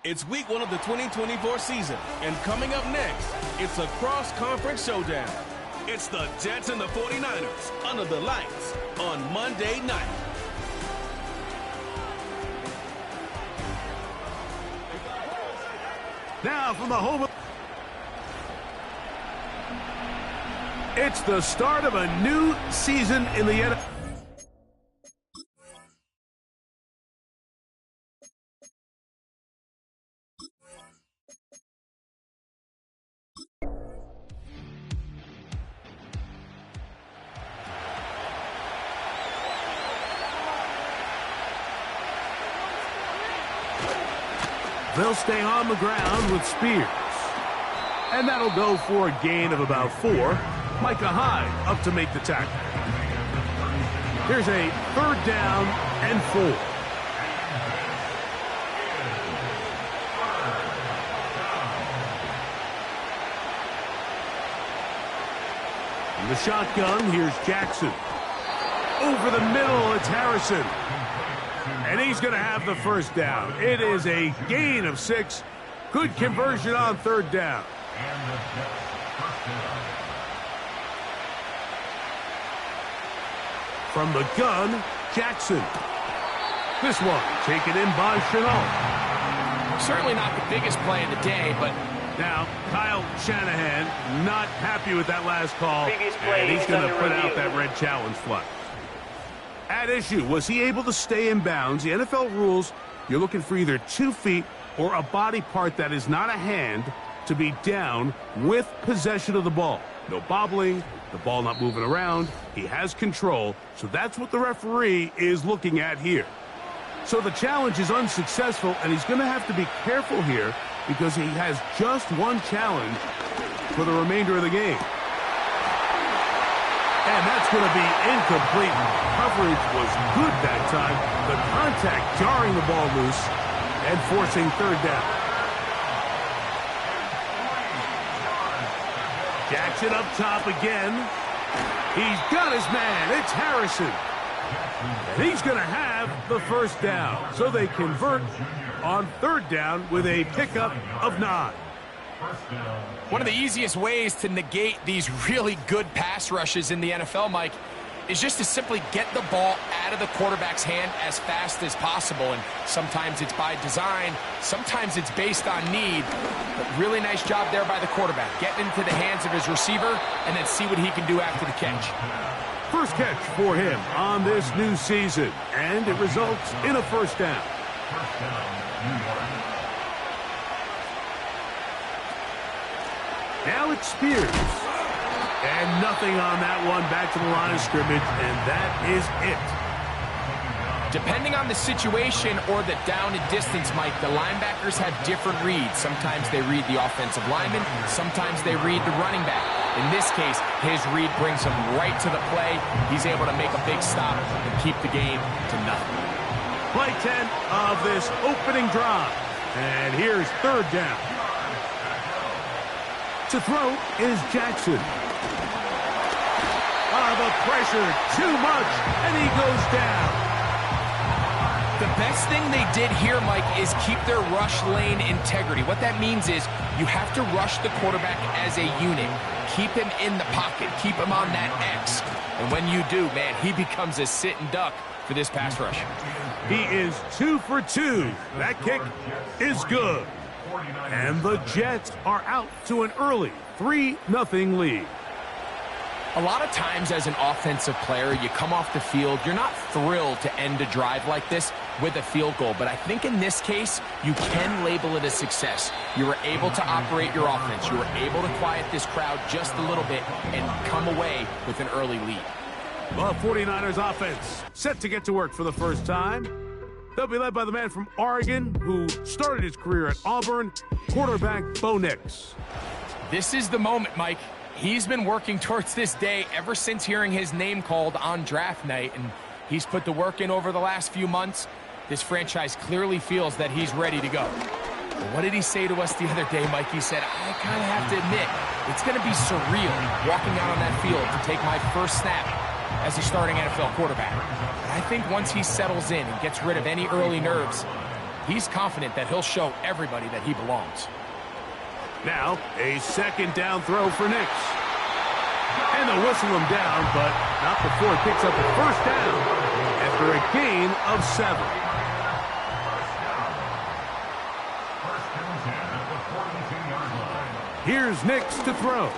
It's week 1 of the 2024 season, and coming up next, it's a cross-conference showdown. It's the Jets and the 49ers under the lights on Monday night. Now from the home of... It's the start of a new season in the NFL. They'll stay on the ground with Spears. And that'll go for a gain of about 4. Micah Hyde up to make the tackle. Here's a 3rd down and 4. In the shotgun, here's Jackson. Over the middle, it's Harrison. And he's going to have the 1st down. It is a gain of 6. Good conversion on 3rd down. From the gun, Jackson. This one taken in by Shenault. Certainly not the biggest play of the day, but... Now, Kyle Shanahan not happy with that last call, and he's going to put out that red challenge flag. At issue, was he able to stay in bounds? The NFL rules, you're looking for either 2 feet or a body part that is not a hand to be down with possession of the ball. No bobbling, the ball not moving around. He has control, so that's what the referee is looking at here. So the challenge is unsuccessful, and he's going to have to be careful here because he has just 1 challenge for the remainder of the game. And that's going to be incomplete. Coverage was good that time. The contact jarring the ball loose and forcing 3rd down. Jackson up top again. He's got his man. It's Harrison. And he's going to have the 1st down. So they convert on 3rd down with a pickup of 9. One of the easiest ways to negate these really good pass rushes in the NFL, Mike, is just to simply get the ball out of the quarterback's hand as fast as possible. And sometimes it's by design, sometimes it's based on need. But really nice job there by the quarterback, getting into the hands of his receiver and then see what he can do after the catch. First catch for him on this new season, and it results in a 1st down. Now it's Spears. And nothing on that one. Back to the line of scrimmage, and that is it. Depending on the situation or the down and distance, Mike, the linebackers have different reads. Sometimes they read the offensive lineman. Sometimes they read the running back. In this case, his read brings him right to the play. He's able to make a big stop and keep the game to nothing. Play 10 of this opening drive. And here's 3rd down. To throw is Jackson. The pressure, too much, and he goes down. The best thing they did here, Mike, is keep their rush lane integrity. What that means is you have to rush the quarterback as a unit. Keep him in the pocket. Keep him on that X. And when you do, man, he becomes a sit and duck for this pass rush. He is 2 for 2. That kick is good. And the Jets are out to an early 3-0 lead. A lot of times as an offensive player, you come off the field, you're not thrilled to end a drive like this with a field goal. But I think in this case, you can label it a success. You were able to operate your offense. You were able to quiet this crowd just a little bit and come away with an early lead. The 49ers offense set to get to work for the first time. They'll be led by the man from Oregon who started his career at Auburn, quarterback Bo Nix. This is the moment, Mike. He's been working towards this day ever since hearing his name called on draft night, and he's put the work in over the last few months. This franchise clearly feels that he's ready to go. But what did he say to us the other day, Mike? He said, I kind of have to admit, it's going to be surreal walking out on that field to take my first snap as a starting NFL quarterback. But I think once he settles in and gets rid of any early nerves, he's confident that he'll show everybody that he belongs. Now, a second down throw for Nix. And they'll whistle him down, but not before he picks up a first down after a gain of 7. Here's Nix to throw.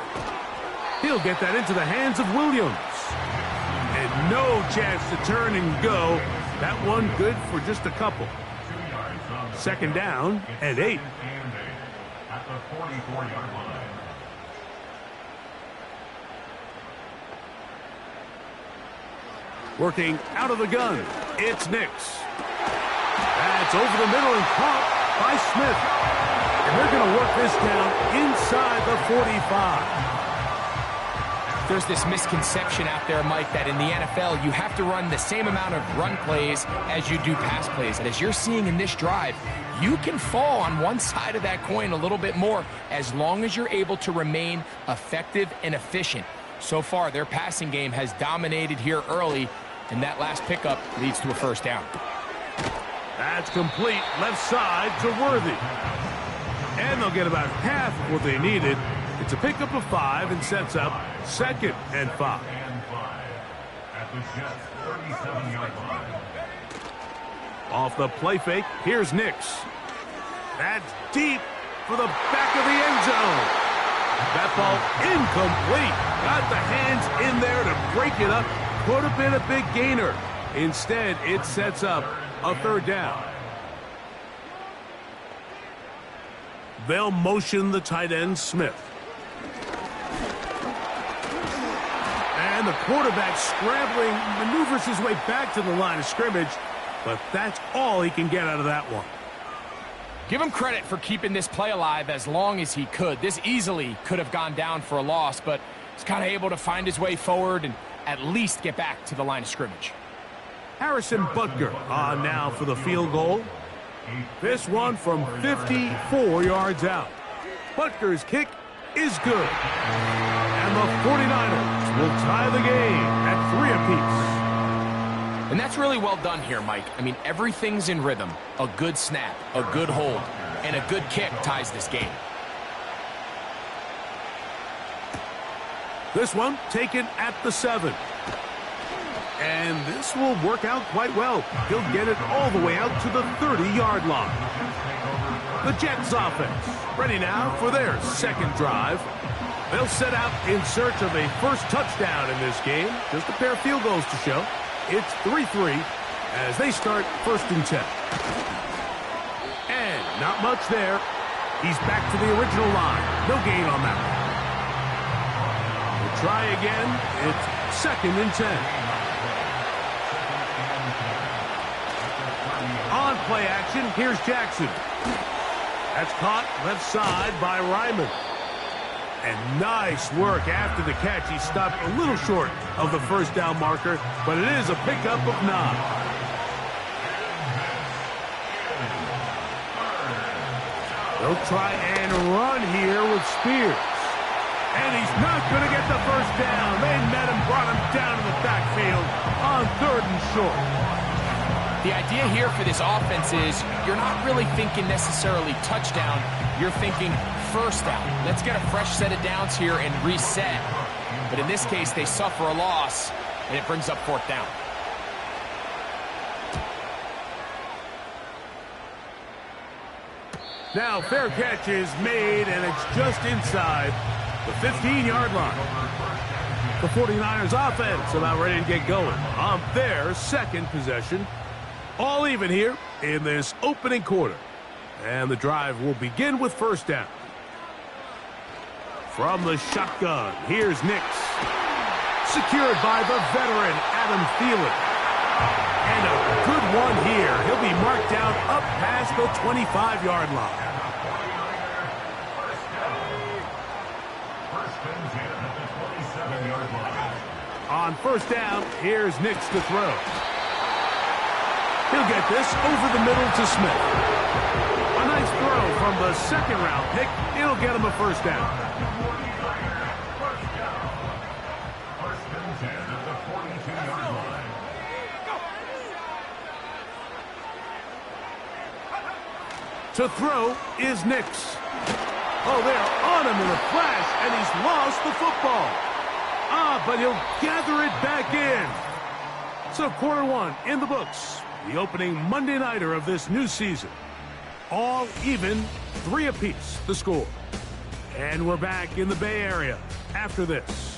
He'll get that into the hands of Williams. And no chance to turn and go. That one good for just a couple. Second down and 8. At the 44-yard line. Working out of the gun, it's Nix. That's over the middle and caught by Smith. And they're going to work this down inside the 45. There's this misconception out there, Mike, that in the NFL, you have to run the same amount of run plays as you do pass plays. And as you're seeing in this drive, you can fall on one side of that coin a little bit more as long as you're able to remain effective and efficient. So far, their passing game has dominated here early, and that last pickup leads to a first down. That's complete left side to Worthy. And they'll get about half what they needed. It's a pickup of 5 and sets up 2nd and 5. At the Jets' 37-yard line. Off the play fake, here's Nix. That's deep for the back of the end zone. That ball incomplete. Got the hands in there to break it up. Could have been a big gainer. Instead, it sets up a third down. They'll motion the tight end, Smith. And the quarterback scrambling, maneuvers his way back to the line of scrimmage, but that's all he can get out of that one. Give him credit for keeping this play alive as long as he could. This easily could have gone down for a loss, but he's kind of able to find his way forward and at least get back to the line of scrimmage. Harrison Butker on now for the field goal. This one from 54 yards out. Butker's kick is good. And the 49ers will tie the game at 3 apiece. And that's really well done here, Mike. I mean, everything's in rhythm. A good snap, a good hold, and a good kick ties this game. This one taken at the 7. And this will work out quite well. He'll get it all the way out to the 30-yard line. The Jets offense ready now for their second drive. They'll set out in search of a first touchdown in this game. Just a pair of field goals to show. It's 3-3 as they start 1st and 10. And not much there. He's back to the original line. No gain on that one. We'll try again. It's 2nd and 10. On play action, here's Jackson. That's caught left side by Ryman. And nice work after the catch. He stopped a little short of the first down marker, but it is a pickup of 9. They'll try and run here with Spears. And he's not going to get the first down. They met him, brought him down to the backfield on 3rd and short. The idea here for this offense is you're not really thinking necessarily touchdown. You're thinking first down. Let's get a fresh set of downs here and reset. But in this case, they suffer a loss, and it brings up 4th down. Now, fair catch is made, and it's just inside the 15-yard line. The 49ers offense about ready to get going on their second possession. All even here in this opening quarter. And the drive will begin with first down. From the shotgun, here's Nix. Secured by the veteran Adam Thielen. And a good one here. He'll be marked down up past the 25-yard line. On first down, here's Nix to throw. He'll get this over the middle to Smith. A nice throw from the second-round pick. It'll get him a first down. First and 10 at the 42-yard line. To throw is Nix. Oh, they're on him in a flash, and he's lost the football. But he'll gather it back in. So quarter one in the books. The opening Monday nighter of this new season. All even, 3 apiece, the score. And we're back in the Bay Area after this.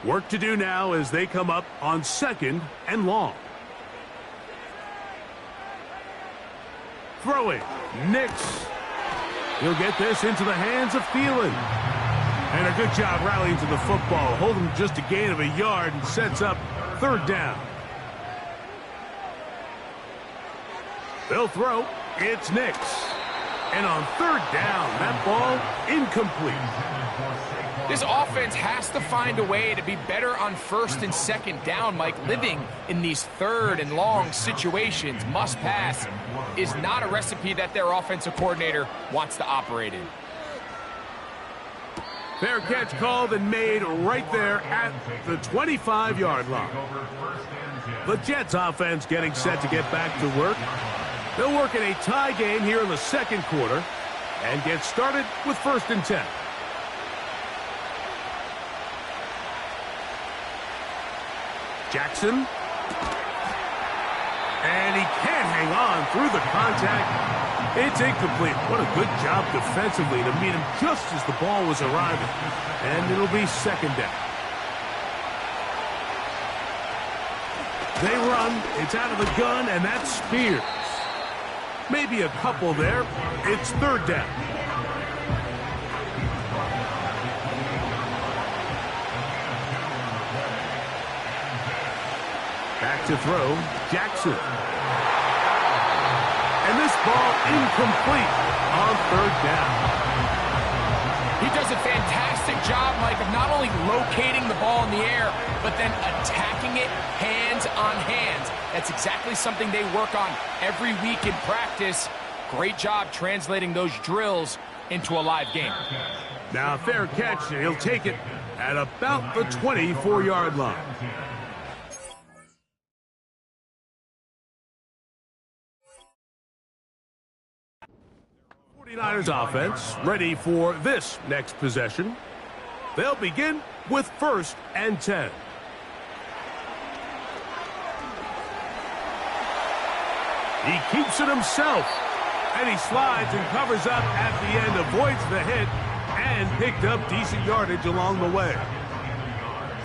Work to do now as they come up on 2nd and long. Throwing, Nix. He'll get this into the hands of Thielen. And a good job rallying to the football. Holding just a gain of a yard and sets up 3rd down. They'll throw. It's Nix. And on 3rd down, that ball incomplete. This offense has to find a way to be better on 1st and 2nd down, Mike. Living in these 3rd and long situations, must pass, is not a recipe that their offensive coordinator wants to operate in. Fair catch called and made right there at the 25-yard line. The Jets offense getting set to get back to work. They'll work in a tie game here in the 2nd quarter and get started with 1st and 10. Jackson. And he can't hang on through the contact. It's incomplete. What a good job defensively to meet him just as the ball was arriving. And it'll be 2nd down. They run. It's out of the gun, and that's Spears. Maybe a couple there. It's 3rd down. Back to throw, Jackson. And this ball incomplete on 3rd down. He does a fantastic job, Mike, of not only locating the ball in the air, but then attacking it hands on hands. That's exactly something they work on every week in practice. Great job translating those drills into a live game. Now, fair catch, and he'll take it at about the 24-yard line. Niners offense ready for this next possession. They'll begin with 1st and 10. He keeps it himself, and he slides and covers up at the end, avoids the hit, and picked up decent yardage along the way.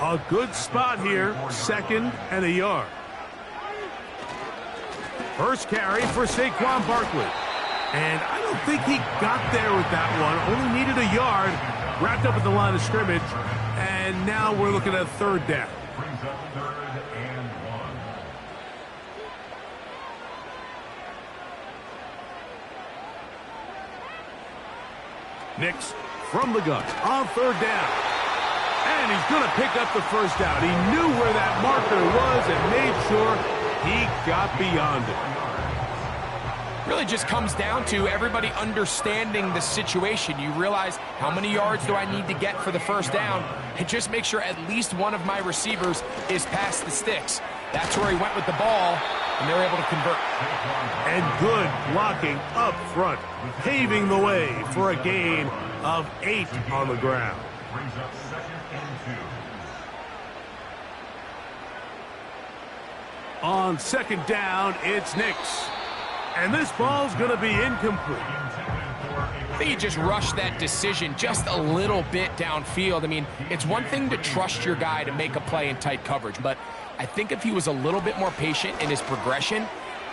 A good spot here, 2nd and a yard. First carry for Saquon Barkley. And I don't think he got there with that one. Only needed a yard. Wrapped up at the line of scrimmage. And now we're looking at 3rd down. Brings up 3rd and 1. Nix from the gun on 3rd down. And he's going to pick up the 1st down. He knew where that marker was and made sure he got beyond it. Really just comes down to everybody understanding the situation. You realize, how many yards do I need to get for the 1st down? And just make sure at least one of my receivers is past the sticks. That's where he went with the ball, and they're able to convert. And good blocking up front, paving the way for a gain of 8 on the ground. Brings up 2nd and 2. On 2nd down, it's Nix. And this ball's going to be incomplete. I think he just rushed that decision just a little bit downfield. I mean, it's one thing to trust your guy to make a play in tight coverage, but I think if he was a little bit more patient in his progression,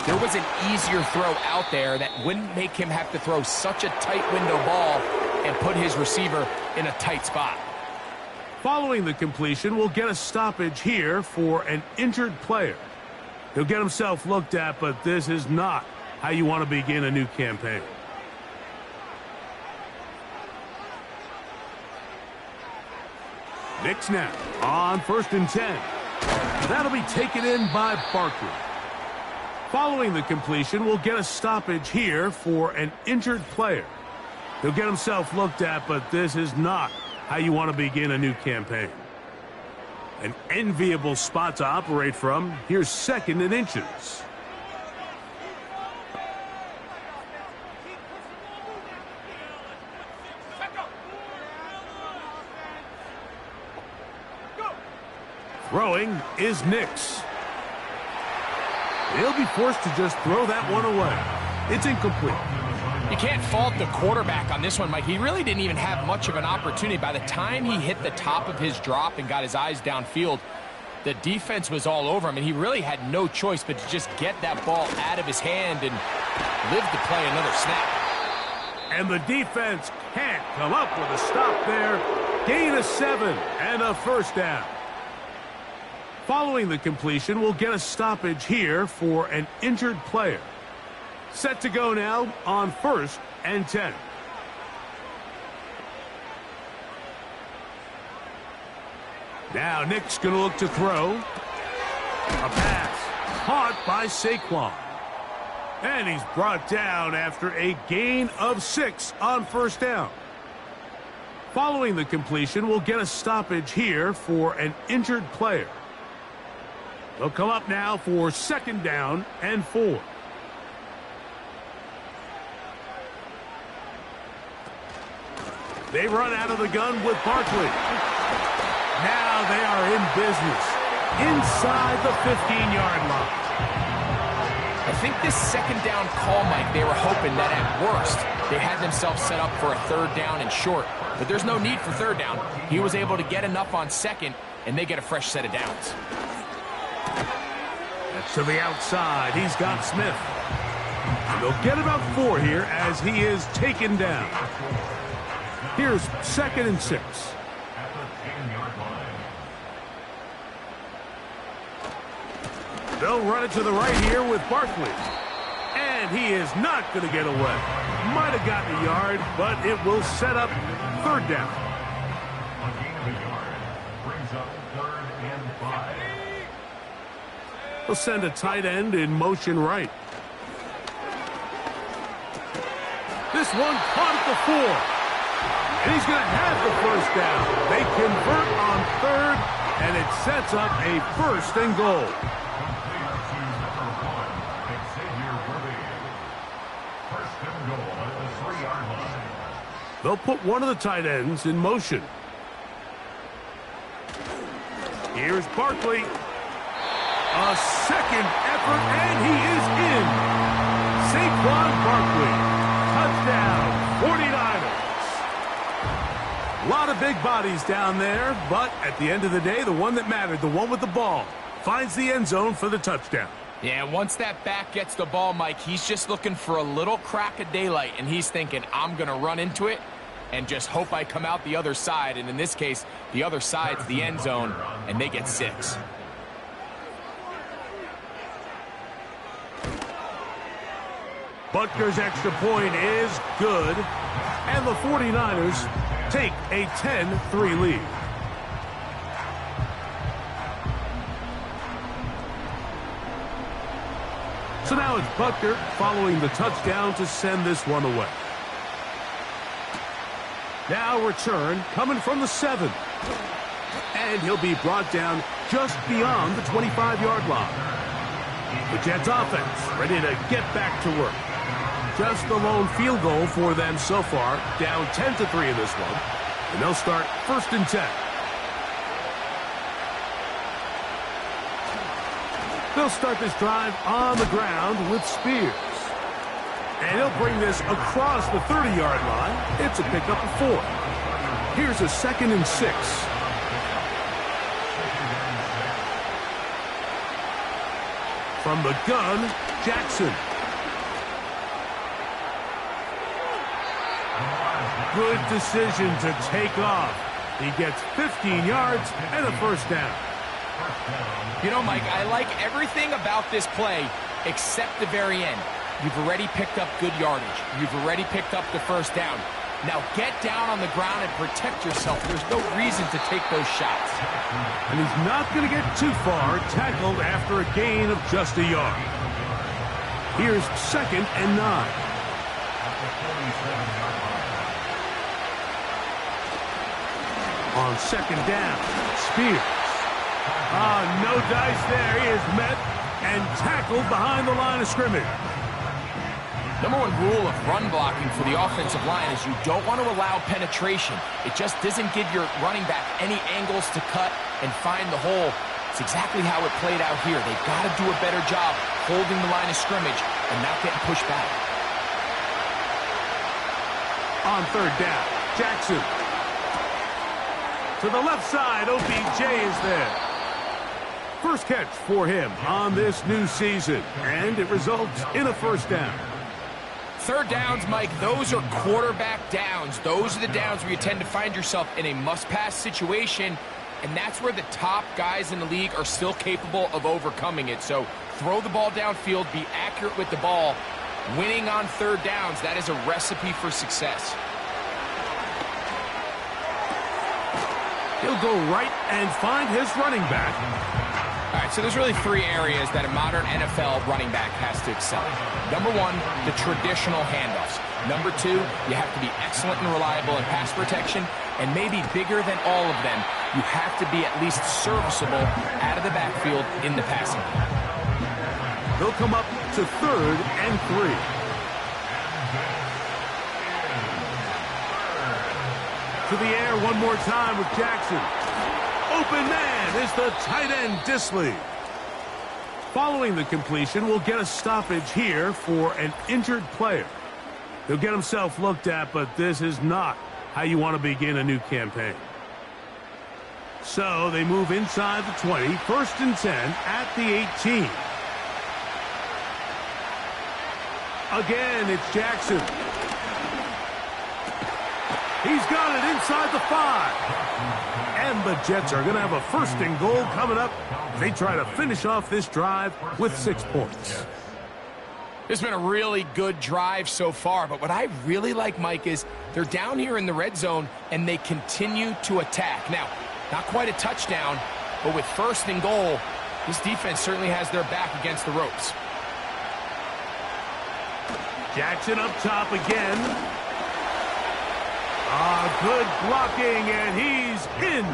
there was an easier throw out there that wouldn't make him have to throw such a tight window ball and put his receiver in a tight spot. Following the completion, we'll get a stoppage here for an injured player. He'll get himself looked at, but this is not how you want to begin a new campaign. Nix now on 1st and 10. That'll be taken in by Barkley. Following the completion, we'll get a stoppage here for an injured player. He'll get himself looked at, but this is not how you want to begin a new campaign. An enviable spot to operate from. Here's 2nd and inches. Throwing is Nix. He'll be forced to just throw that one away. It's incomplete. You can't fault the quarterback on this one, Mike. He really didn't even have much of an opportunity. By the time he hit the top of his drop and got his eyes downfield, the defense was all over him, and he really had no choice but to just get that ball out of his hand and live to play another snap. And the defense can't come up with a stop there. Gain of 7 and a first down. Following the completion, we'll get a stoppage here for an injured player. Set to go now on 1st and 10. Now Nick's going to look to throw. A pass caught by Saquon. And he's brought down after a gain of 6 on 1st down. Following the completion, we'll get a stoppage here for an injured player. They'll come up now for 2nd down and 4. They run out of the gun with Barkley. Now they are in business inside the 15-yard line. I think this 2nd down call, Mike, they were hoping that at worst they had themselves set up for a 3rd down and short. But there's no need for 3rd down. He was able to get enough on 2nd, and they get a fresh set of downs. That's to the outside. He's got Smith. And they'll get about 4 here as he is taken down. Here's 2nd and 6. They'll run it to the right here with Barkley. And he is not going to get away. Might have gotten a yard, but it will set up 3rd down. A gain of a yard brings up 3rd and 5. They'll send a tight end in motion right. This one caught at the 4. And he's going to have the 1st down. They convert on 3rd, and it sets up a 1st and goal. They'll put one of the tight ends in motion. Here's Barkley. A 2nd effort, and he is in. Saquon Barkley. Touchdown, 49ers. A lot of big bodies down there, but at the end of the day, the one that mattered, the one with the ball, finds the end zone for the touchdown. Yeah, once that back gets the ball, Mike, he's just looking for a little crack of daylight, and he's thinking, I'm going to run into it and just hope I come out the other side. And in this case, the other side's the end zone, and they get 6. Butker's extra point is good, and the 49ers take a 10-3 lead. So now it's Butker following the touchdown to send this one away. Now return coming from the 7. And he'll be brought down just beyond the 25-yard line. The Jets offense ready to get back to work. Just the lone field goal for them so far, down 10-3 in this one. And they'll start 1st and 10. They'll start this drive on the ground with Spears. And he'll bring this across the 30-yard line. It's a pickup of 4. Here's a 2nd and 6. From the gun, Jackson. Good decision to take off. He gets 15 yards and a 1st down. You know, Mike, I like everything about this play except the very end. You've already picked up good yardage. You've already picked up the 1st down. Now get down on the ground and protect yourself. There's no reason to take those shots. And he's not going to get too far, tackled after a gain of just a yard. Here's 2nd and 9. On 2nd down, Spears. No dice there. He is met and tackled behind the line of scrimmage. Number one rule of run blocking for the offensive line is you don't want to allow penetration. It just doesn't give your running back any angles to cut and find the hole. It's exactly how it played out here. They've got to do a better job holding the line of scrimmage and not getting pushed back. On third down, Jackson. To the left side, OBJ is there. First catch for him on this new season, and it results in a first down. Third downs, Mike, those are quarterback downs. Those are the downs where you tend to find yourself in a must-pass situation, and that's where the top guys in the league are still capable of overcoming it. So throw the ball downfield, be accurate with the ball. Winning on third downs, that is a recipe for success. He'll go right and find his running back. All right, so there's really three areas that a modern NFL running back has to excel in. Number one, the traditional handoffs. Number two, you have to be excellent and reliable in pass protection. And maybe bigger than all of them, you have to be at least serviceable out of the backfield in the passing game. They'll come up to 3rd and 3. To the air one more time with Jackson. Open man is the tight end, Dissly. Following the completion, we'll get a stoppage here for an injured player. He'll get himself looked at, but this is not how you want to begin a new campaign. So they move inside the 20, 1st and 10 at the 18. Again, it's Jackson. He's got it inside the 5. And the Jets are going to have a 1st and goal coming up. They try to finish off this drive with 6 points. It's been a really good drive so far, but what I really like, Mike, is they're down here in the red zone and they continue to attack. Now, not quite a touchdown, but with 1st and goal, this defense certainly has their back against the ropes. Jackson up top again. Good blocking, and he's in.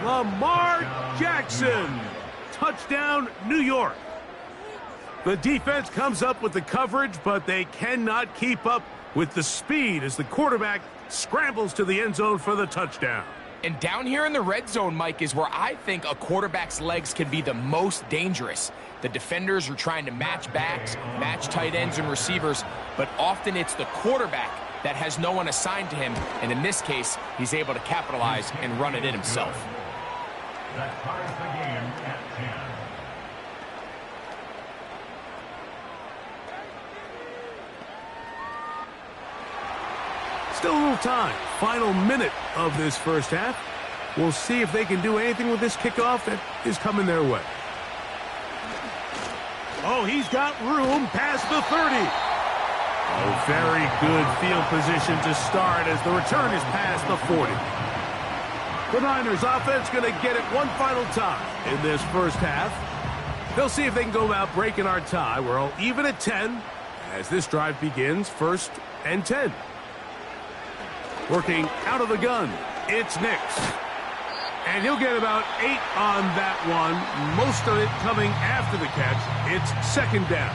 Lamar Jackson. Touchdown, New York. The defense comes up with the coverage, but they cannot keep up with the speed as the quarterback scrambles to the end zone for the touchdown. And down here in the red zone, Mike, is where I think a quarterback's legs can be the most dangerous. The defenders are trying to match backs, match tight ends and receivers, but often it's the quarterback that has no one assigned to him, and in this case, he's able to capitalize and run it in himself. That ties the game at 10. Still a little time. Final minute of this first half. We'll see if they can do anything with this kickoff that is coming their way. Oh, he's got room past the 30. Oh, very good field position to start as the return is past the 40. The Niners offense going to get it one final time in this first half. They'll see if they can go about breaking our tie. We're all even at 10 as this drive begins, 1st and 10. Working out of the gun, it's Nix. And he'll get about 8 on that one, most of it coming after the catch. It's 2nd down.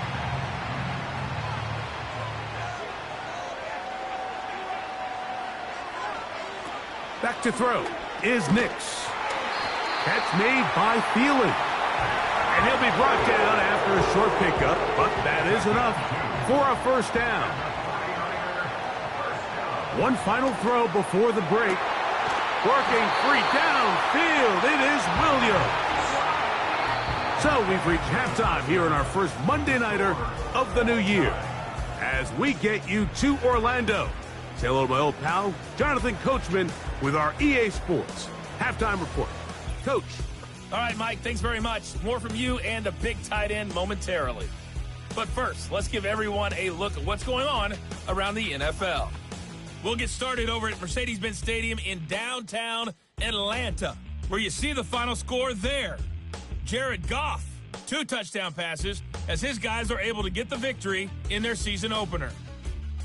Back to throw is Nix. Catch made by Thielen. And he'll be brought down after a short pickup, but that is enough for a 1st down. One final throw before the break. Working free downfield, it is Williams. So we've reached halftime here in our first Monday Nighter of the new year. As we get you to Orlando. Say hello to my old pal, Jonathan Coachman, with our EA Sports Halftime Report. Coach. All right, Mike, thanks very much. More from you and a big tight end momentarily. But first, let's give everyone a look at what's going on around the NFL. We'll get started over at Mercedes-Benz Stadium in downtown Atlanta, where you see the final score there. Jared Goff, 2 touchdown passes, as his guys are able to get the victory in their season opener.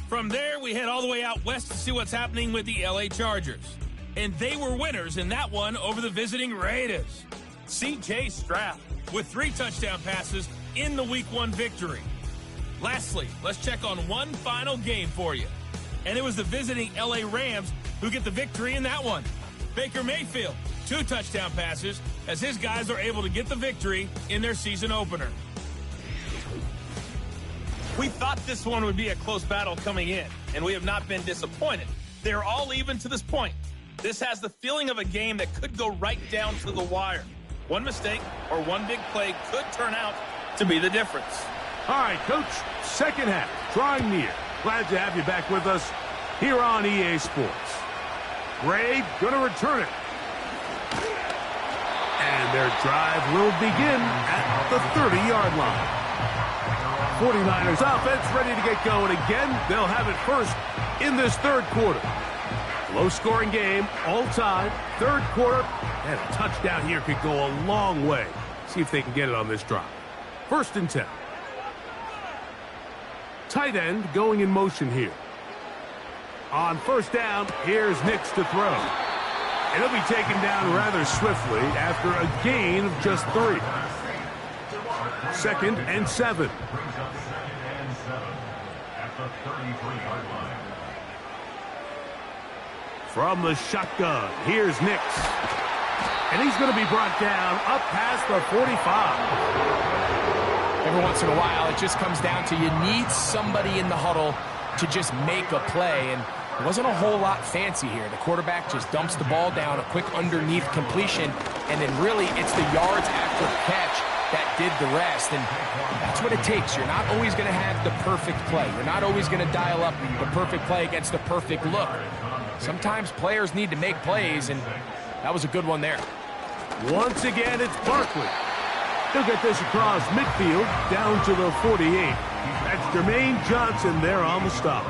From there, we head all the way out west to see what's happening with the LA Chargers. And they were winners in that one over the visiting Raiders. C.J. Stroud with 3 touchdown passes in the Week 1 victory. Lastly, let's check on one final game for you. And it was the visiting L.A. Rams who get the victory in that one. Baker Mayfield, 2 touchdown passes as his guys are able to get the victory in their season opener. We thought this one would be a close battle coming in, and we have not been disappointed. They're all even to this point. This has the feeling of a game that could go right down to the wire. One mistake or one big play could turn out to be the difference. All right, Coach, second half, drawing near. Glad to have you back with us here on EA Sports. Gray gonna return it. And their drive will begin at the 30-yard line. 49ers offense ready to get going again. They'll have it first in this third quarter. Low-scoring game, all time, third quarter, and a touchdown here could go a long way. See if they can get it on this drive. 1st and 10. Tight end going in motion here. On 1st down, here's Nix to throw. And he'll be taken down rather swiftly after a gain of just 3. 2nd and 7. From the shotgun, here's Nix. And he's going to be brought down up past the 45. Every once in a while, it just comes down to you need somebody in the huddle to just make a play. And it wasn't a whole lot fancy here. The quarterback just dumps the ball down, a quick underneath completion, and then really it's the yards after catch that did the rest. And that's what it takes. You're not always going to have the perfect play. You're not always going to dial up the perfect play against the perfect look. Sometimes players need to make plays, and that was a good one there. Once again, it's Barkley. He'll get this across midfield down to the 48. That's Jermaine Johnson there on the stop.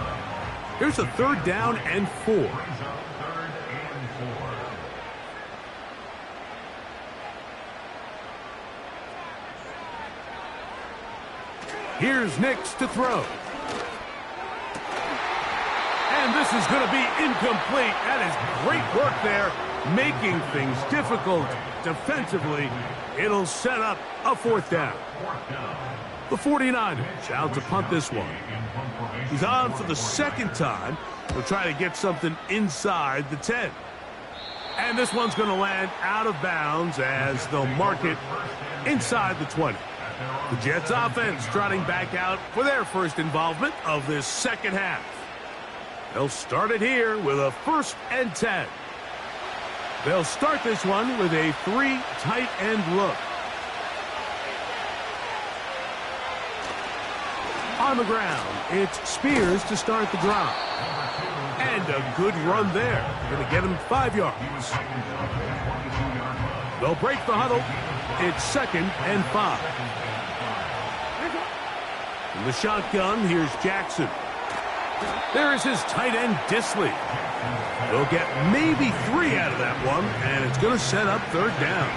Here's a 3rd down and 4. Here's Nix to throw. And this is going to be incomplete. That is great work there, making things difficult defensively. It'll set up a 4th down. The 49ers out to punt this one. He's on for the 2nd time. We'll try to get something inside the 10. And this one's going to land out of bounds as they'll mark it inside the 20. The Jets offense trotting back out for their first involvement of this second half. They'll start it here with a 1st and 10. They'll start this one with a 3 tight end look. On the ground, it's Spears to start the drive. And a good run there. Going to get him 5 yards. They'll break the huddle. It's 2nd and 5. In the shotgun, here's Jackson. There is his tight end, Disley. They'll get maybe 3 out of that one, and it's going to set up 3rd down.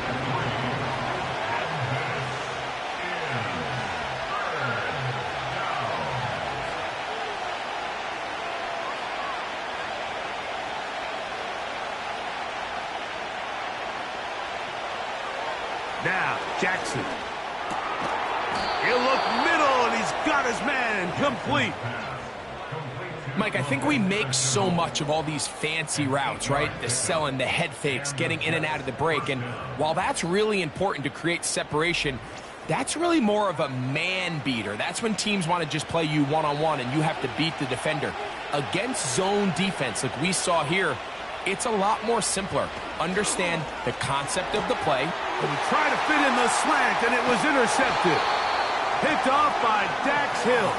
Now, Jackson. He'll look middle, and he's got his man complete. Mike, I think we make so much of all these fancy routes, right? The selling, the head fakes, getting in and out of the break. And while that's really important to create separation, that's really more of a man beater. That's when teams want to just play you one-on-one and you have to beat the defender. Against zone defense, like we saw here, it's a lot more simpler. Understand the concept of the play. And he tried to fit in the slant, and it was intercepted. Picked off by Dax Hill.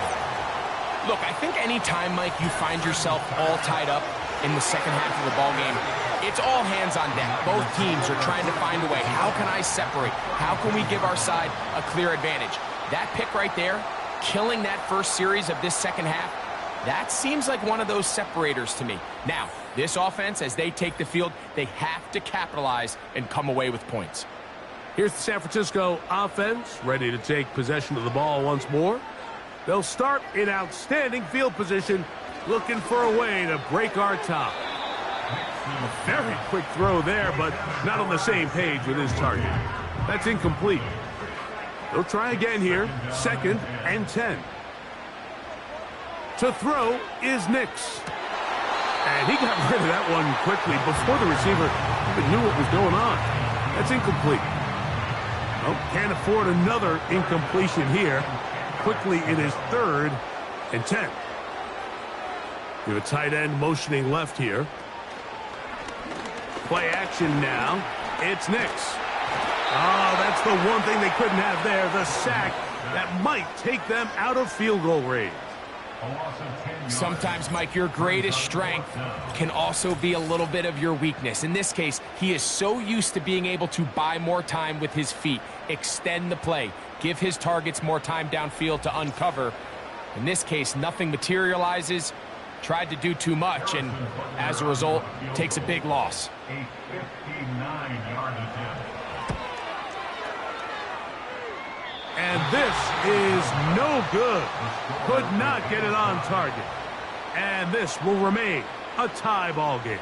Look, I think any time, Mike, you find yourself all tied up in the second half of the ballgame, it's all hands on deck. Both teams are trying to find a way. How can I separate? How can we give our side a clear advantage? That pick right there, killing that first series of this second half, that seems like one of those separators to me. Now, this offense, as they take the field, they have to capitalize and come away with points. Here's the San Francisco offense, ready to take possession of the ball once more. They'll start in outstanding field position, looking for a way to break our tie. A very quick throw there, but not on the same page with his target. That's incomplete. They'll try again here. 2nd and 10. To throw is Nix. And he got rid of that one quickly before the receiver even knew what was going on. That's incomplete. Well, can't afford another incompletion here. Quickly, it is 3rd and 10. We have a tight end motioning left here. Play action now. It's Nix. Oh, that's the one thing they couldn't have there, the sack that might take them out of field goal range. Sometimes, Mike, your greatest strength can also be a little bit of your weakness. In this case, he is so used to being able to buy more time with his feet, extend the play, give his targets more time downfield to uncover. In this case, nothing materializes, tried to do too much, and as a result, takes a big loss. A 59-yard attempt. And this is no good. Could not get it on target. And this will remain a tie ball game.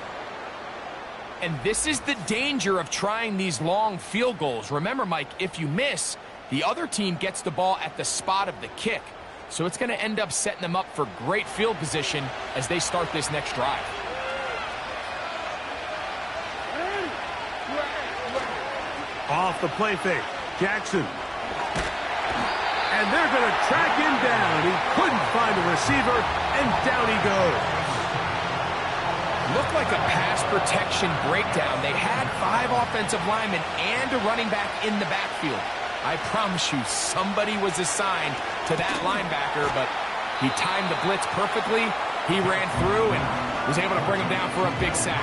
And this is the danger of trying these long field goals. Remember, Mike, if you miss, the other team gets the ball at the spot of the kick. So it's going to end up setting them up for great field position as they start this next drive. Off the play fake, Jackson. And they're going to track him down. He couldn't find a receiver, and down he goes. Looked like a pass protection breakdown. They had 5 offensive linemen and a running back in the backfield. I promise you, somebody was assigned to that linebacker, but he timed the blitz perfectly. He ran through and was able to bring him down for a big sack.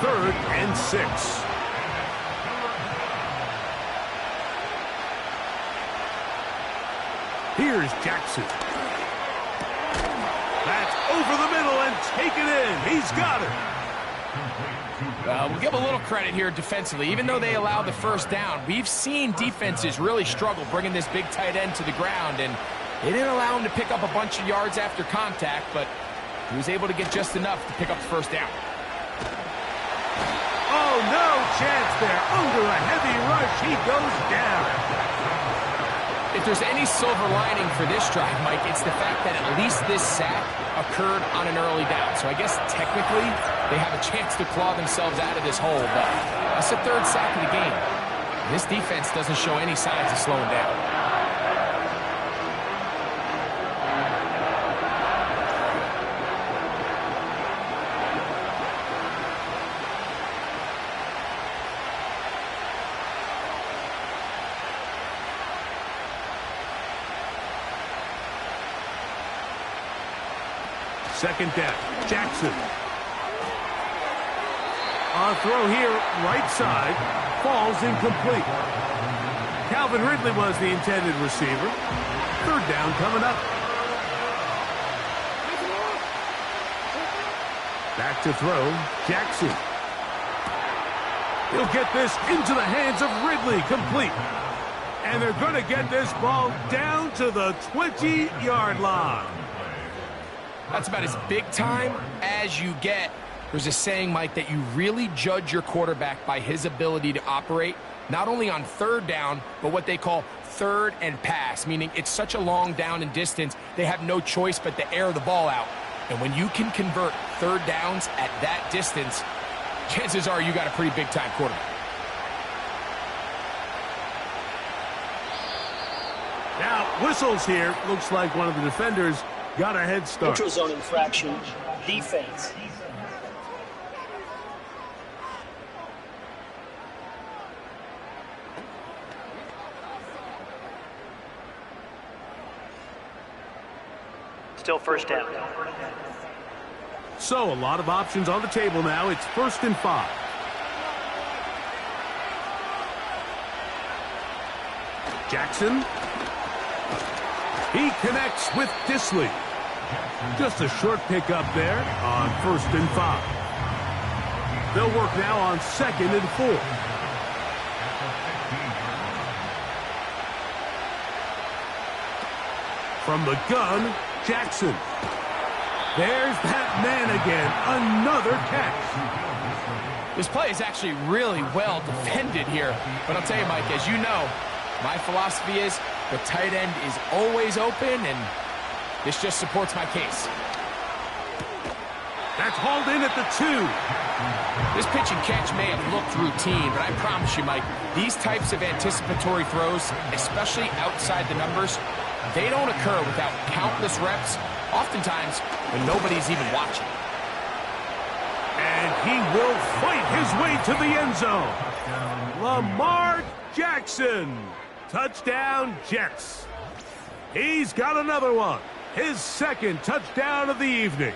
3rd and 6. Here's Jackson. That's over the middle and take it in. He's got it. We'll give a little credit here defensively. Even though they allowed the first down, we've seen defenses really struggle bringing this big tight end to the ground, and they didn't allow him to pick up a bunch of yards after contact, but he was able to get just enough to pick up the first down. Oh, no chance there. Under a heavy rush, he goes down. If there's any silver lining for this drive, Mike, it's the fact that at least this sack occurred on an early down. So I guess technically they have a chance to claw themselves out of this hole, but that's the 3rd sack of the game. This defense doesn't show any signs of slowing down. Second down, Jackson. On throw here, right side, falls incomplete. Calvin Ridley was the intended receiver. 3rd down coming up. Back to throw, Jackson. He'll get this into the hands of Ridley, complete. And they're going to get this ball down to the 20-yard line. That's about as big time as you get. There's a saying, Mike, that you really judge your quarterback by his ability to operate, not only on 3rd down, but what they call 3rd and pass, meaning it's such a long down and distance, they have no choice but to air the ball out. And when you can convert 3rd downs at that distance, chances are you got a pretty big-time quarterback. Now, whistles here. Looks like one of the defenders got a head start. Neutral zone infraction, defense. Still 1st down. So, a lot of options on the table now. It's 1st and 5. Jackson. He connects with Disley. Just a short pickup there on 1st and 5. They'll work now on 2nd and 4. From the gun, Jackson. There's that man again. Another catch. This play is actually really well defended here. But I'll tell you, Mike, as you know, my philosophy is the tight end is always open, and this just supports my case. That's hauled in at the 2. This pitch and catch may have looked routine, but I promise you, Mike, these types of anticipatory throws, especially outside the numbers, they don't occur without countless reps, oftentimes when nobody's even watching. And he will fight his way to the end zone. Lamar Jackson. Touchdown, Jets. He's got another one. His second touchdown of the evening.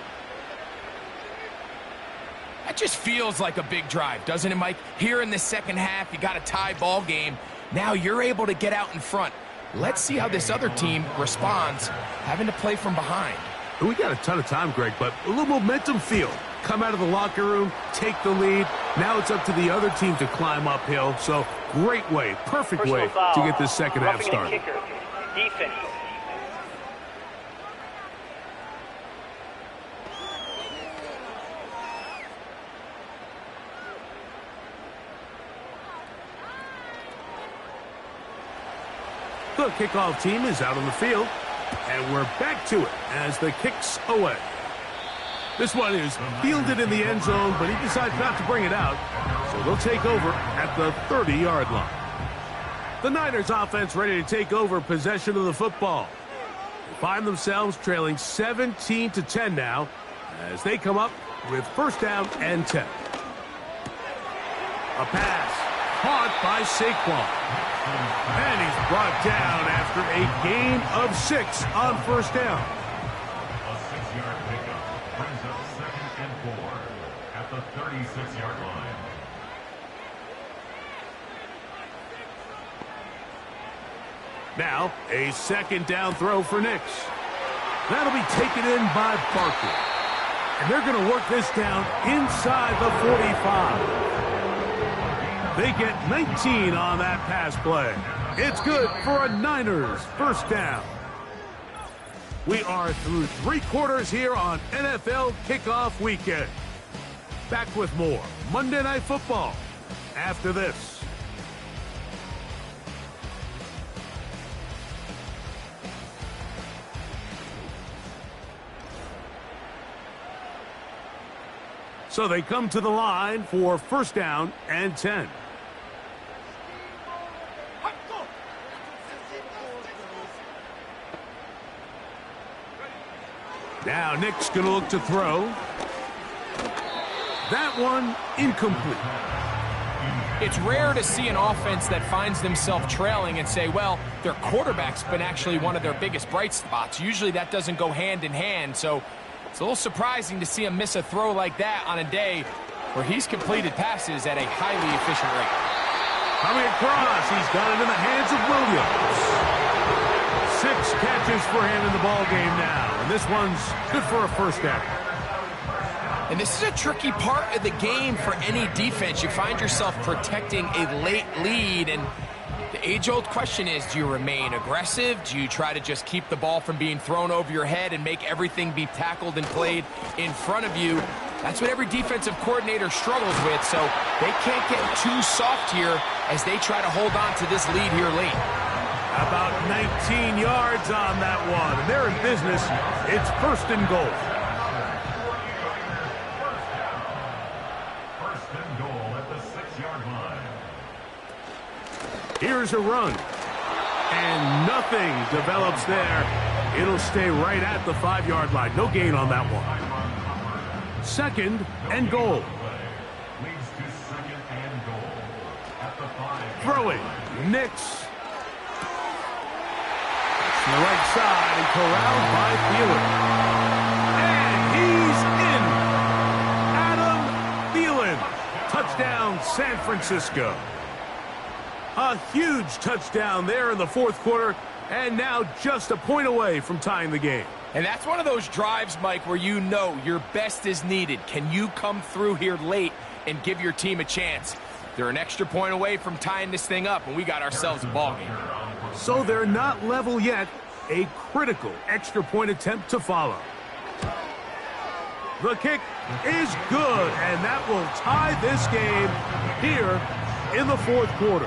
That just feels like a big drive, doesn't it, Mike? Here in the second half, you got a tie ball game. Now you're able to get out in front. Let's see how this other team responds, having to play from behind. We got a ton of time, Greg, but a little momentum field. Come out of the locker room, take the lead. Now it's up to the other team to climb uphill. So great way, perfect way to get this second half started. Kicker. Defense. The kickoff team is out on the field, and we're back to it as the kick's away. This one is fielded in the end zone, but he decides not to bring it out, so they'll take over at the 30-yard line. The Niners offense ready to take over possession of the football. They find themselves trailing 17-10 now as they come up with first down and 10. A pass caught by Saquon. And he's brought down after a gain of 6 on first down. A 6-yard pickup brings up 2nd and 4 at the 36-yard line. Now, a second down throw for Nix. That'll be taken in by Barkley. And they're going to work this down inside the 45. They get 19 on that pass play. It's good for a Niners first down. We are through 3 quarters here on NFL Kickoff Weekend. Back with more Monday Night Football after this. So they come to the line for first down and 10. Now Nick's going to look to throw. That one incomplete. It's rare to see an offense that finds themselves trailing and say, well, their quarterback's been actually one of their biggest bright spots. Usually that doesn't go hand in hand, so it's a little surprising to see him miss a throw like that on a day where he's completed passes at a highly efficient rate. Coming across, he's got it in the hands of Williams. 6 catches for him in the ball game now, and this one's good for a first down. And this is a tricky part of the game for any defense. You find yourself protecting a late lead, and the age-old question is, do you remain aggressive? Do you try to just keep the ball from being thrown over your head and make everything be tackled and played in front of you? That's what every defensive coordinator struggles with, so they can't get too soft here as they try to hold on to this lead here late. About 19 yards on that one, and they're in business. It's first and goal. First and goal at the 6-yard line. Here's a run, and nothing develops there. It'll stay right at the 5-yard line. No gain on that one. Second and goal. Leads to 2nd and goal at the 5. Throwing, Nix. The right side and corralled by Thielen. And he's in. Adam Thielen. Touchdown, San Francisco. A huge touchdown there in the 4th quarter, and now just a point away from tying the game. And that's one of those drives, Mike, where you know your best is needed. Can you come through here late and give your team a chance? They're an extra point away from tying this thing up, and we got ourselves a ball game. So they're not level yet. A critical extra point attempt to follow. The kick is good, and that will tie this game here in the fourth quarter.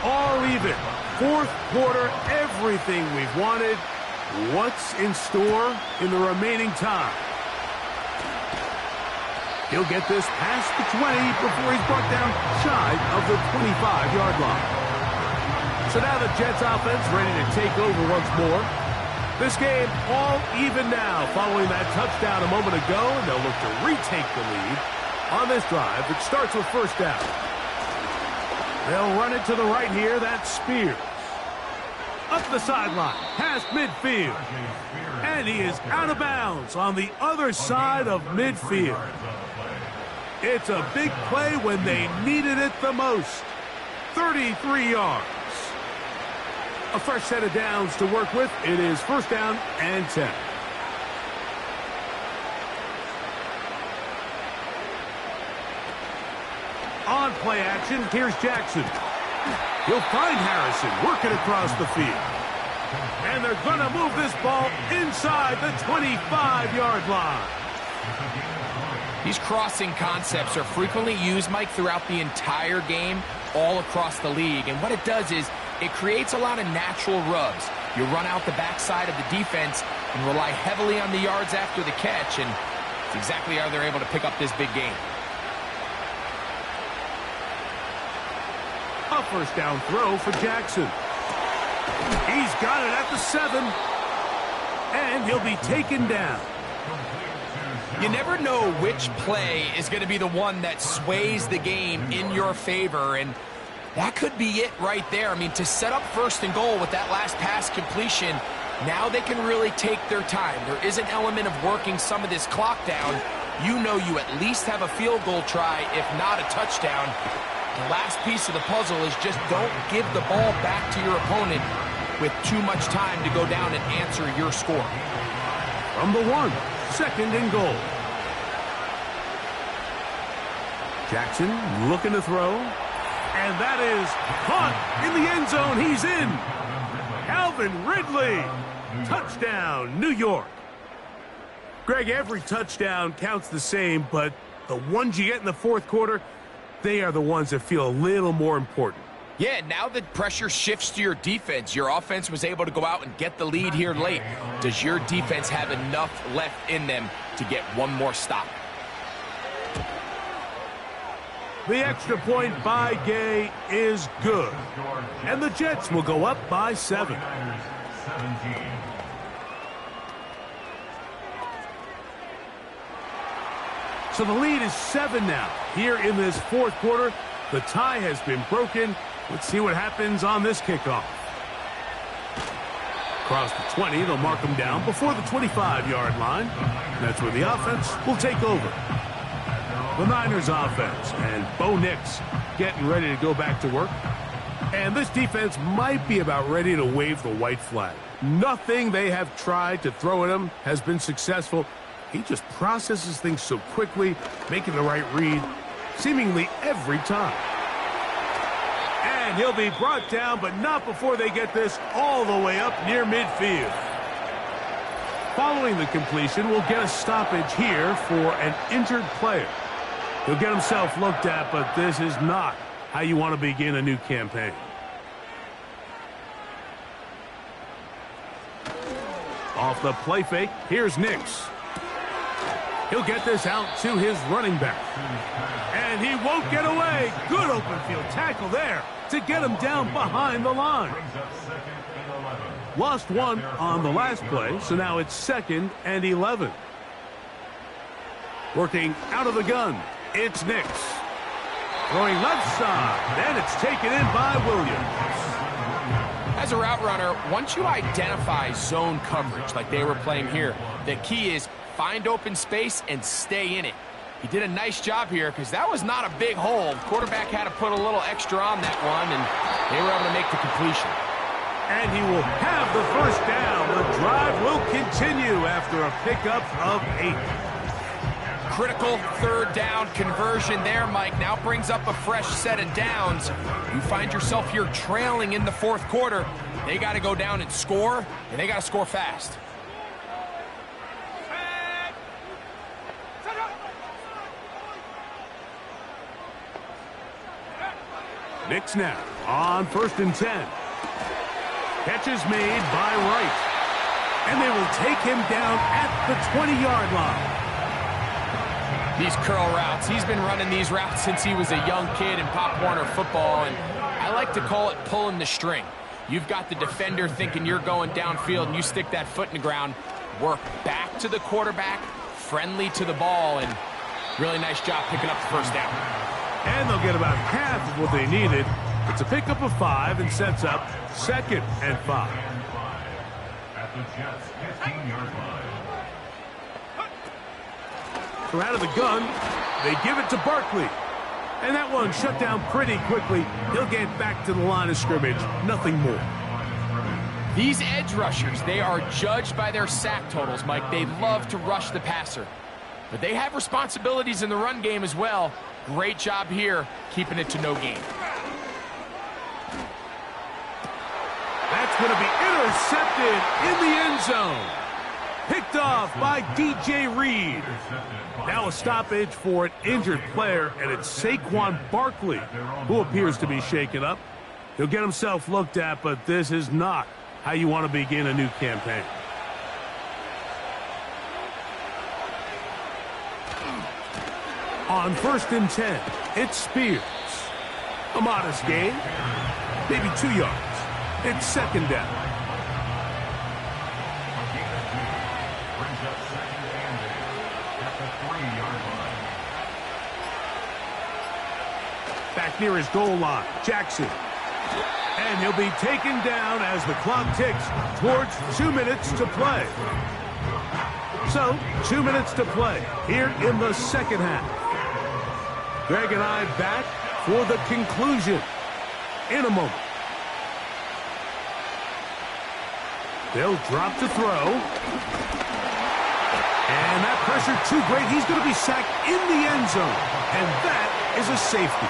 All even. Fourth quarter, everything we've wanted. What's in store in the remaining time? He'll get this past the 20 before he's brought down shy of the 25-yard line. So now the Jets offense ready to take over once more. This game all even now following that touchdown a moment ago, and they'll look to retake the lead on this drive. It starts with first down. They'll run it to the right here. That's Spears. Up the sideline, past midfield. And he is out of bounds on the other side of midfield. It's a big play when they needed it the most. 33 yards. A fresh set of downs to work with. It is first down and 10. On play action, here's Jackson. He'll find Harrison working across the field. And they're going to move this ball inside the 25-yard line. These crossing concepts are frequently used, Mike, throughout the entire game, all across the league. And what it does is it creates a lot of natural rubs. You run out the backside of the defense and rely heavily on the yards after the catch, and it's exactly how they're able to pick up this big game. A first down throw for Jackson. He's got it at the 7. And he'll be taken down. You never know which play is going to be the one that sways the game in your favor, and that could be it right there. I mean, to set up first and goal with that last pass completion, now they can really take their time. There is an element of working some of this clock down. You know you at least have a field goal try, if not a touchdown. The last piece of the puzzle is just don't give the ball back to your opponent with too much time to go down and answer your score. From the 1, second and goal. Jackson looking to throw. And that is caught in the end zone. He's in. Calvin Ridley. Touchdown, New York. Greg, every touchdown counts the same, but the ones you get in the fourth quarter, they are the ones that feel a little more important. Yeah, now the pressure shifts to your defense. Your offense was able to go out and get the lead here late. Does your defense have enough left in them to get one more stop? The extra point by Gay is good. And the Jets will go up by 7. So the lead is 7 now. Here in this fourth quarter, the tie has been broken. Let's see what happens on this kickoff. Across the 20, they'll mark them down before the 25-yard line. That's where the offense will take over. The Niners offense, and Bo Nix getting ready to go back to work. And this defense might be about ready to wave the white flag. Nothing they have tried to throw at him has been successful. He just processes things so quickly, making the right read seemingly every time. And he'll be brought down, but not before they get this all the way up near midfield. Following the completion, we'll get a stoppage here for an injured player. He'll get himself looked at, but this is not how you want to begin a new campaign. Off the play fake, here's Nix. He'll get this out to his running back. And he won't get away. Good open field tackle there to get him down behind the line. Lost one on the last play, so now it's 2nd and 11. Working out of the gun, it's Nix. Throwing left side, and it's taken in by Williams. As a route runner, once you identify zone coverage like they were playing here, the key is find open space and stay in it. He did a nice job here because that was not a big hole. Quarterback had to put a little extra on that one, and they were able to make the completion. And he will have the first down. The drive will continue after a pickup of 8. critical third down conversion there, Mike. Now brings up a fresh set of downs. You find yourself here trailing in the fourth quarter. They got to go down and score, and they got to score fast. Nix now on 1st and 10. Catch is made by Wright. And they will take him down at the 20-yard line. These curl routes, he's been running these routes since he was a young kid in Pop Warner football, and I like to call it pulling the string. You've got the defender thinking you're going downfield, and you stick that foot in the ground, work back to the quarterback, friendly to the ball, and really nice job picking up the first down. And they'll get about half of what they needed. It's a pickup of 5 and sets up 2nd and 5. At the Jets' 15-yard line. So out of the gun, they give it to Barkley. And that one shut down pretty quickly. He'll get back to the line of scrimmage. Nothing more. These edge rushers, they are judged by their sack totals, Mike. They love to rush the passer. But they have responsibilities in the run game as well. Great job here, keeping it to no gain. That's going to be intercepted in the end zone. Picked off by DJ Reed. Now a stoppage for an injured player, and it's Saquon Barkley who appears to be shaken up. He'll get himself looked at, but this is not how you want to begin a new campaign. On 1st and 10, it's Spears. A modest gain, maybe 2 yards. It's 2nd down. Brings up 2nd and 8 at the 3-yard line. Back near his goal line, Jackson. And he'll be taken down as the clock ticks towards 2 minutes to play. So, 2 minutes to play here in the second half. Greg and I back for the conclusion in a moment. They'll drop to throw. And that pressure too great. He's going to be sacked in the end zone. And that is a safety.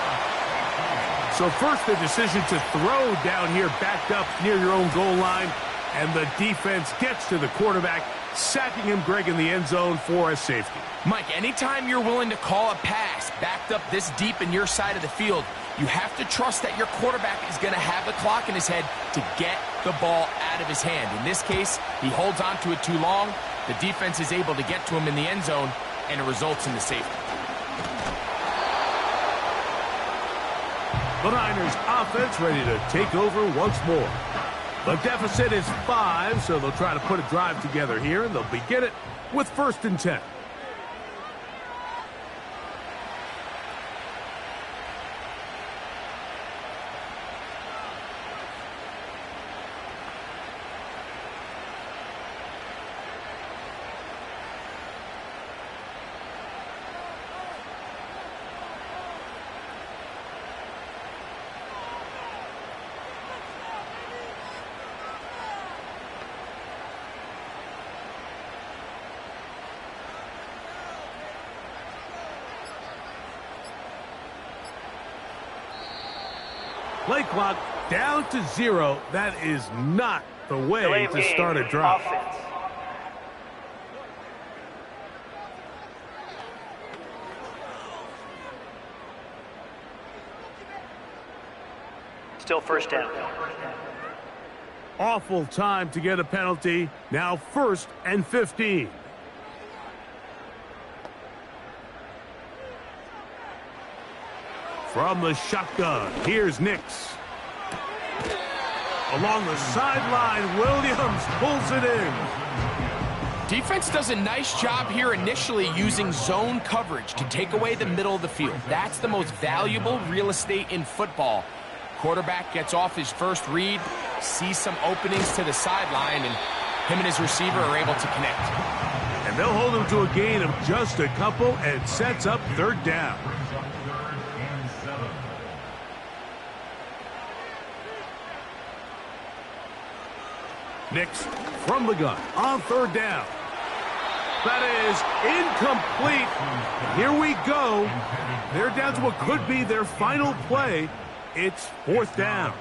So first the decision to throw down here backed up near your own goal line. And the defense gets to the quarterback, sacking him, Greg, in the end zone for a safety. Mike, anytime you're willing to call a pass backed up this deep in your side of the field, you have to trust that your quarterback is going to have the clock in his head to get the ball out of his hand. In this case, he holds on to it too long. The defense is able to get to him in the end zone, and it results in the safety. The Niners offense ready to take over once more. The deficit is 5, so they'll try to put a drive together here, and they'll begin it with 1st and 10. Play clock down to 0. That is not the way to start a drive. Offense. Still 1st down. Awful time to get a penalty. Now 1st and 15. From the shotgun, here's Nix. Along the sideline, Williams pulls it in. Defense does a nice job here initially using zone coverage to take away the middle of the field. That's the most valuable real estate in football. Quarterback gets off his first read, sees some openings to the sideline, and him and his receiver are able to connect. And they'll hold him to a gain of just a couple and sets up 3rd down. Nix from the gun on 3rd down. That is incomplete. And here we go. They're down to what could be their final play. It's fourth down.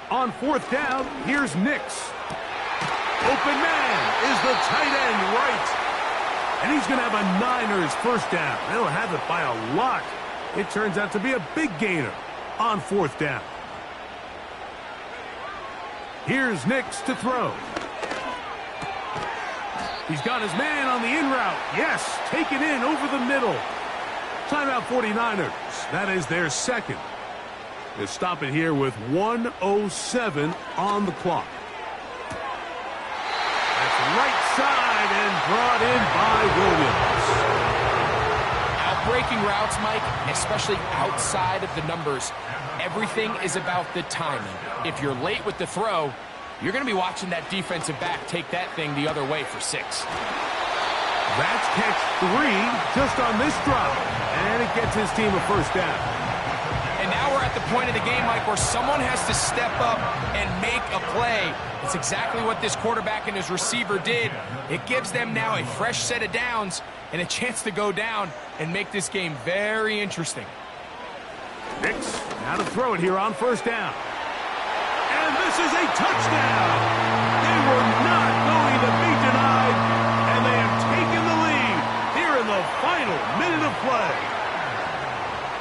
On fourth down, here's Nix. Open man is the tight end right. And he's going to have a Niners first down. They'll have it by a lot. It turns out to be a big gainer on fourth down. Here's Nix to throw. He's got his man on the in route. Yes, taken in over the middle. Timeout 49ers. That is their second. They'll stop it here with 1:07 on the clock. That's right side and brought in by Williams. Outbreaking routes, Mike, especially outside of the numbers, everything is about the timing. If you're late with the throw, you're going to be watching that defensive back take that thing the other way for 6. That's catch 3 just on this drive. And it gets his team a first down. And now we're at the point of the game, Mike, where someone has to step up and make a play. It's exactly what this quarterback and his receiver did. It gives them now a fresh set of downs and a chance to go down and make this game very interesting. Nix now to throw it here on first down. And this is a touchdown. They were not going to be denied, and they have taken the lead here in the final minute of play.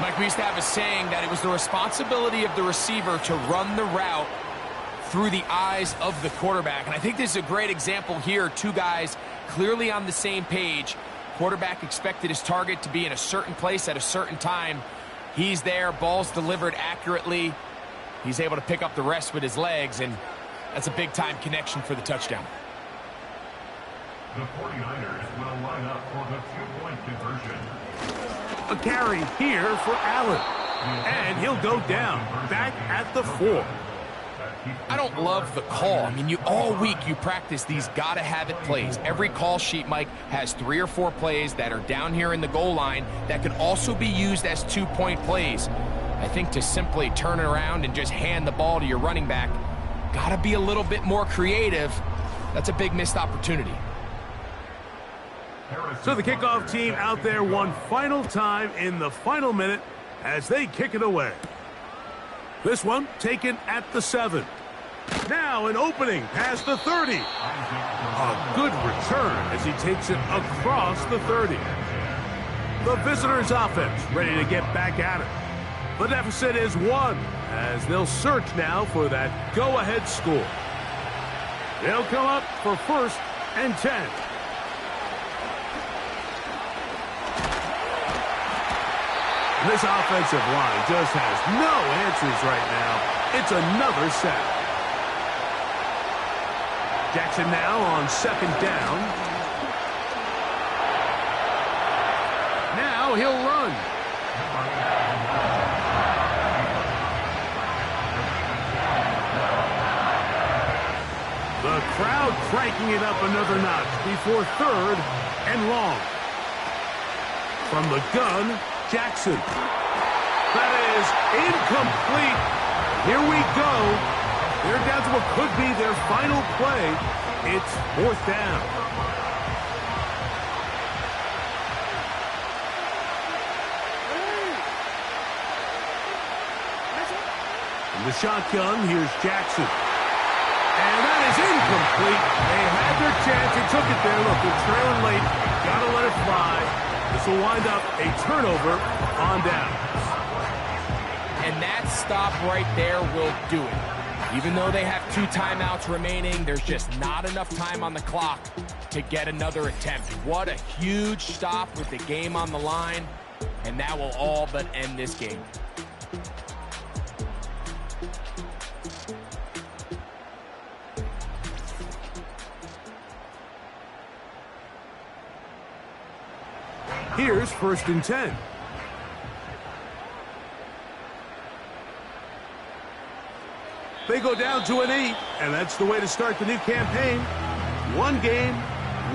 Mike, we used to have a saying that it was the responsibility of the receiver to run the route through the eyes of the quarterback. And I think this is a great example here. Two guys clearly on the same page. Quarterback expected his target to be in a certain place at a certain time. He's there, ball's delivered accurately. He's able to pick up the rest with his legs, and that's a big-time connection for the touchdown. The 49ers will line up for the two-point conversion. A carry here for Allen. And he'll go down, back at the 4. I don't love the call. I mean, all week you practice these gotta-have-it plays. Every call sheet, Mike, has 3 or 4 plays that are down here in the goal line that could also be used as two-point plays. I think to simply turn it around and just hand the ball to your running back, gotta be a little bit more creative. That's a big missed opportunity. So the kickoff team out there one final time in the final minute as they kick it away. This one taken at the 7. Now an opening past the 30. A good return as he takes it across the 30. The visitors' offense ready to get back at it. The deficit is 1 as they'll search now for that go-ahead score. They'll come up for 1st and 10. This offensive line just has no answers right now. It's another sack. Jackson now on 2nd down. Now he'll run. The crowd cranking it up another notch before 3rd and long. From the gun, Jackson. That is incomplete. Here we go. They're down to what could be their final play. It's 4th down. From the shotgun, here's Jackson. And that is incomplete. They had their chance. They took it there. Look, they're trailing late. Gotta let it fly. This will wind up a turnover on downs. And that stop right there will do it. Even though they have 2 timeouts remaining, there's just not enough time on the clock to get another attempt. What a huge stop with the game on the line, and that will all but end this game. Here's 1st and 10. They go down to an 8, and that's the way to start the new campaign. 1 game,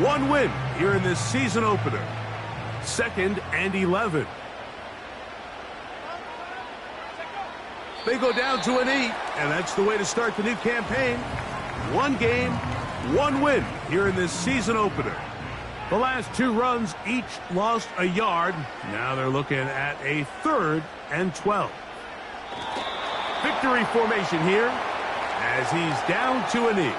1 win here in this season opener. 2nd and 11. They go down to an E, and that's the way to start the new campaign. One game, one win here in this season opener. The last 2 runs each lost a yard. Now they're looking at a 3rd and 12. Victory formation here as he's down to a knee.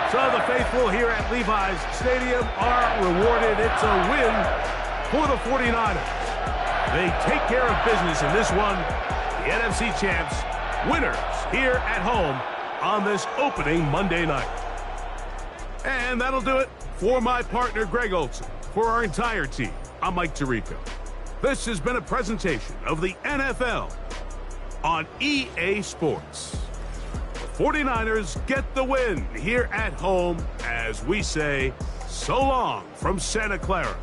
So the faithful here at Levi's Stadium are rewarded. It's a win for the 49ers. They take care of business in this one. The NFC champs, winners here at home on this opening Monday night. And that'll do it for my partner, Greg Olsen. For our entire team, I'm Mike Tirico. This has been a presentation of the NFL on EA Sports. 49ers get the win here at home as we say so long from Santa Clara.